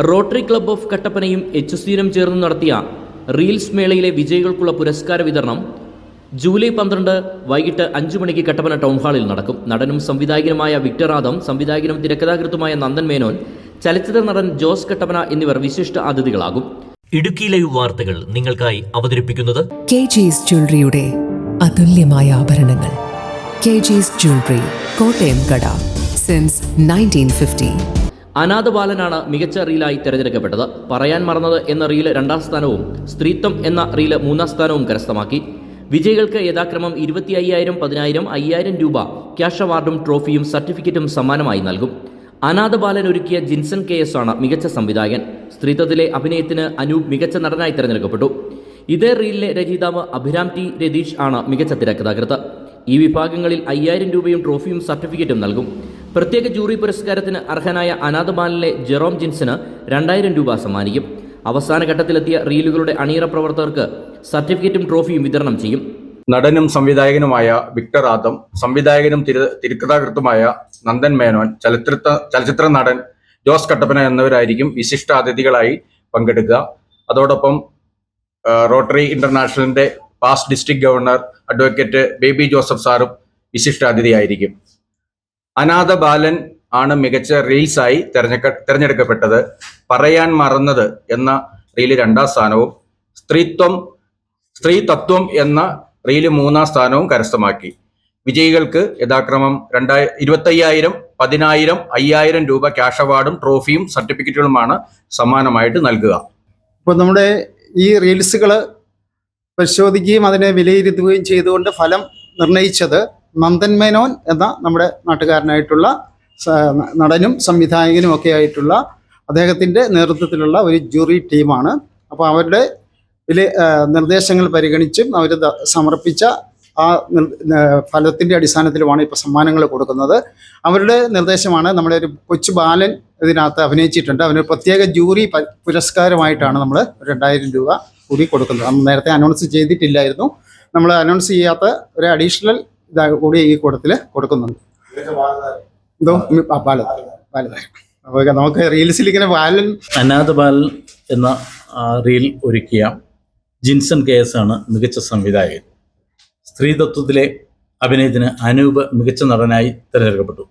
Rotary club of കട്ടപ്പനയും HCN ചേർന്ന് നടത്തിയ reels മേളയിലെ വിജയികൾക്കുള്ള പുരസ്കാര വിതരണം ജൂലൈ 12 വൈകിട്ട് 5 മണിക്ക് കട്ടപ്പന ടൗൺ ഹാളിൽ നടക്കും. നടനും സംവിധായകനുമായ വിക്ടർ ആദം, സംവിധായകനും തിരക്കഥാകൃത്തുമായ നന്ദൻ മേനോൻ, ചലച്ചിത്ര നടൻ ജോസ് കട്ടപ്പന എന്നിവർ വിശിഷ്ട അതിഥികളാകും. ഇടുക്കി ലൈവ് വാർത്തകൾ നിങ്ങൾക്കായി അവതരിപ്പിക്കുന്നത് KG's ജ്വല്ലറിയുടെ അതുല്യമായ ആഭരണങ്ങൾ. KG's ജ്വല്ലറി, കോട്ടയം കട, സിൻസ് 1950. അനാഥ ബാലനാണ് മികച്ച റീലായി തിരഞ്ഞെടുക്കപ്പെട്ടത്. പറയാൻ മറന്നത് എന്ന റീല് 2ാം സ്ഥാനവും സ്ത്രീത്വം എന്ന റീല് 3ാം സ്ഥാനവും കരസ്ഥമാക്കി. വിജയികൾക്ക് യഥാക്രമം 25,000, 10,000, 5,000 രൂപ ക്യാഷ് അവാർഡും ട്രോഫിയും സർട്ടിഫിക്കറ്റും സമ്മാനമായി നൽകും. അനാഥ ബാലൻ ഒരുക്കിയ ജിൻസൺ KS ആണ് മികച്ച സംവിധായകൻ. സ്ത്രീത്വത്തിലെ അഭിനയത്തിന് അനൂപ് മികച്ച നടനായി തിരഞ്ഞെടുക്കപ്പെട്ടു. ഇതേ റീലിലെ രചയിതാവ് അഭിരാം T. രതീഷ് ആണ് മികച്ച തിരക്കഥാകൃത്ത്. ഈ വിഭാഗങ്ങളിൽ 5,000 രൂപയും ട്രോഫിയും സർട്ടിഫിക്കറ്റും നൽകും. പ്രത്യേക ജൂറി പുരസ്കാരത്തിന് അർഹനായ അനാഥ ബാലനിലെ ജെറോം ജിൻസന് 2,000 രൂപ സമ്മാനിക്കും. അവസാന ഘട്ടത്തിലെത്തിയ റീലുകളുടെ അണിയറ പ്രവർത്തകർക്ക് സർട്ടിഫിക്കറ്റും ട്രോഫിയും വിതരണം ചെയ്യും. നടനും സംവിധായകനുമായ വിക്ടർ ആദം, സംവിധായകനും തിരക്കഥാകൃത്തുമായ നന്ദൻ മേനോൻ, ചലച്ചിത്ര നടൻ ജോസ് കട്ടപ്പന എന്നിവരായിരിക്കും വിശിഷ്ട അതിഥികളായി പങ്കെടുക്കുക. അതോടൊപ്പം റോട്ടറി ഇന്റർനാഷണലിന്റെ past district governor advocate Baby Joseph സാറും വിശിഷ്ട അതിഥിയായിരിക്കും. അനാഥ ബാലൻ ആണ് മികച്ച റീൽസായി തിരഞ്ഞെടുക്കപ്പെട്ടത്. പറയാൻ മറന്നത് എന്ന റീല് 2ാം സ്ഥാനവും സ്ത്രീതത്വം എന്ന റീല് 3ാം സ്ഥാനവും കരസ്ഥമാക്കി. വിജയികൾക്ക് യഥാക്രമം 25,000, 10,000, 5,000 രൂപ ക്യാഷ് അവാർഡും ട്രോഫിയും സർട്ടിഫിക്കറ്റുകളുമാണ് സമ്മാനമായിട്ട് നൽകുക. ഇപ്പോൾ നമ്മുടെ ഈ റീൽസുകൾ പരിശോധിക്കുകയും അതിനെ വിലയിരുത്തുകയും ചെയ്തുകൊണ്ട് ഫലം നിർണയിച്ചത് നന്ദൻ മേനോൻ എന്ന നമ്മുടെ നാട്ടുകാരനായിട്ടുള്ള നടനും സംവിധായകനും ഒക്കെ ആയിട്ടുള്ള അദ്ദേഹത്തിൻ്റെ നേതൃത്വത്തിലുള്ള ഒരു ജൂറി ടീമാണ്. അപ്പോൾ അവരുടെ നിർദ്ദേശങ്ങൾ പരിഗണിച്ചും അവർ സമർപ്പിച്ച ആ ഫലത്തിൻ്റെ അടിസ്ഥാനത്തിലുമാണ് ഇപ്പോൾ സമ്മാനങ്ങൾ കൊടുക്കുന്നത്. അവരുടെ നിർദ്ദേശമാണ്. നമ്മുടെ ഒരു കൊച്ചു ബാലൻ ഇതിനകത്ത് അഭിനയിച്ചിട്ടുണ്ട്. അവന് പ്രത്യേക ജൂറി പുരസ്കാരമായിട്ടാണ് നമ്മൾ 2,000 രൂപ കൂടി കൊടുക്കുന്നത്. നമ്മൾ നേരത്തെ അനൗൺസ് ചെയ്തിട്ടില്ലായിരുന്നു. നമ്മൾ അനൗൺസ് ചെയ്യാത്ത ഒരു അഡീഷണൽ കൂടി ഈ കൂട്ടത്തിൽ കൊടുക്കുന്നുണ്ട്. എന്തോ ബാലതാരം. അപ്പോൾ നമുക്ക് റീൽസിൽ ഇങ്ങനെ ബാലൻ അനാഥ ബാലൻ എന്ന റീൽ ഒരുക്കിയ ജിൻസൺ KS ആണ് മികച്ച സംവിധായകൻ. സ്ത്രീതത്വത്തിലെ അഭിനയത്തിന് അനൂപ് മികച്ച നടനായി തിരഞ്ഞെടുക്കപ്പെട്ടു.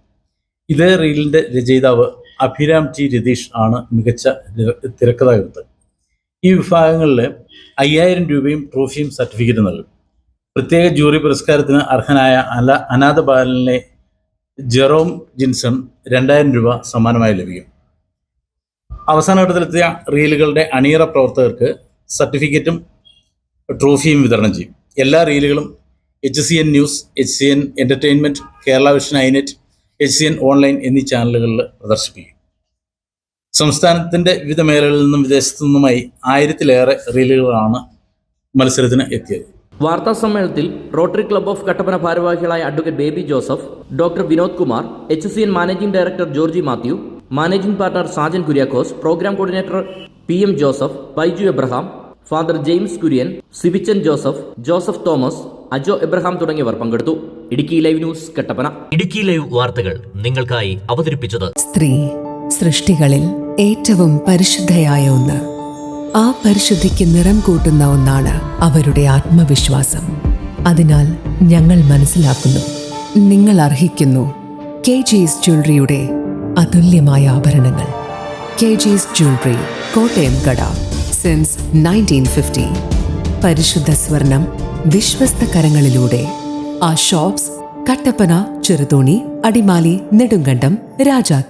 ഇതേ റീലിൻ്റെ രചയിതാവ് അഭിരാം T. രതീഷ് ആണ് മികച്ച തിരക്കഥാകൃത്ത്. ഈ വിഭാഗങ്ങളിൽ 5,000 രൂപയും ട്രോഫിയും സർട്ടിഫിക്കറ്റും നൽകും. പ്രത്യേക ജൂറി പുരസ്കാരത്തിന് അർഹനായ അനാഥ ബാലനിലെ ജെറോം ജിൻസൺ 2,000 രൂപ സമ്മാനമായി ലഭിക്കും. അവസാന ഘട്ടത്തിലെത്തിയ റീലുകളുടെ അണിയറ പ്രവർത്തകർക്ക് സർട്ടിഫിക്കറ്റും ട്രോഫിയും വിതരണം ചെയ്യും. എല്ലാ റീലുകളും HCN news, HCN entertainment, Kerala vision INET, HCN online എന്നീ ചാനലുകളിൽ പ്രദർശിപ്പിക്കും. സംസ്ഥാനത്തിൻ്റെ വിവിധ മേഖലകളിൽ നിന്നും വിദേശത്തു നിന്നുമായി 1000-ലേറെ റീലുകളാണ് മത്സരത്തിന് എത്തിയത്. വാർത്താ സമ്മേളനത്തിൽ റോട്ടറി ക്ലബ്ബ് ഓഫ് കട്ടപ്പന ഭാരവാഹികളായ advocate Baby Joseph, doctor Vinod Kumar, HCN managing director Georgy Mathew, managing partner Sajan Kuriakose, program coordinator PM Joseph, Baiju Abraham, father James Kurian, Sibichan Joseph, Joseph Thomas, Ajo Abraham തുടങ്ങിയവർ പങ്കെടുത്തു. Idukki live news Kattappana. Idukki live വാർത്തകൾ നിങ്ങൾക്കായി അവതരിപ്പിച്ചത് സ്ത്രീ സൃഷ്ടികളിൽ ഏറ്റവും പരിശുദ്ധയായ ഒന്ന്. ആ പരിശുദ്ധിക്ക് നിറം കൂട്ടുന്ന ഒന്നാണ് അവരുടെ ആത്മവിശ്വാസം. അതിനാൽ ഞങ്ങൾ മനസ്സിലാക്കുന്നു, നിങ്ങൾ അർഹിക്കുന്നു KG's ജ്വല്ലറിയുടെ അതുല്യമായ ആഭരണങ്ങൾ. KG's ജ്വല്ലറി, കോട്ടയം കട, സിൻസ് 1950. പരിശുദ്ധ സ്വർണം വിശ്വസ്ത കരങ്ങളിലൂടെ. ആ ഷോപ്സ് കട്ടപ്പന, ചെറുതോണി, അടിമാലി, നെടുങ്കണ്ടം, രാജാക്ക.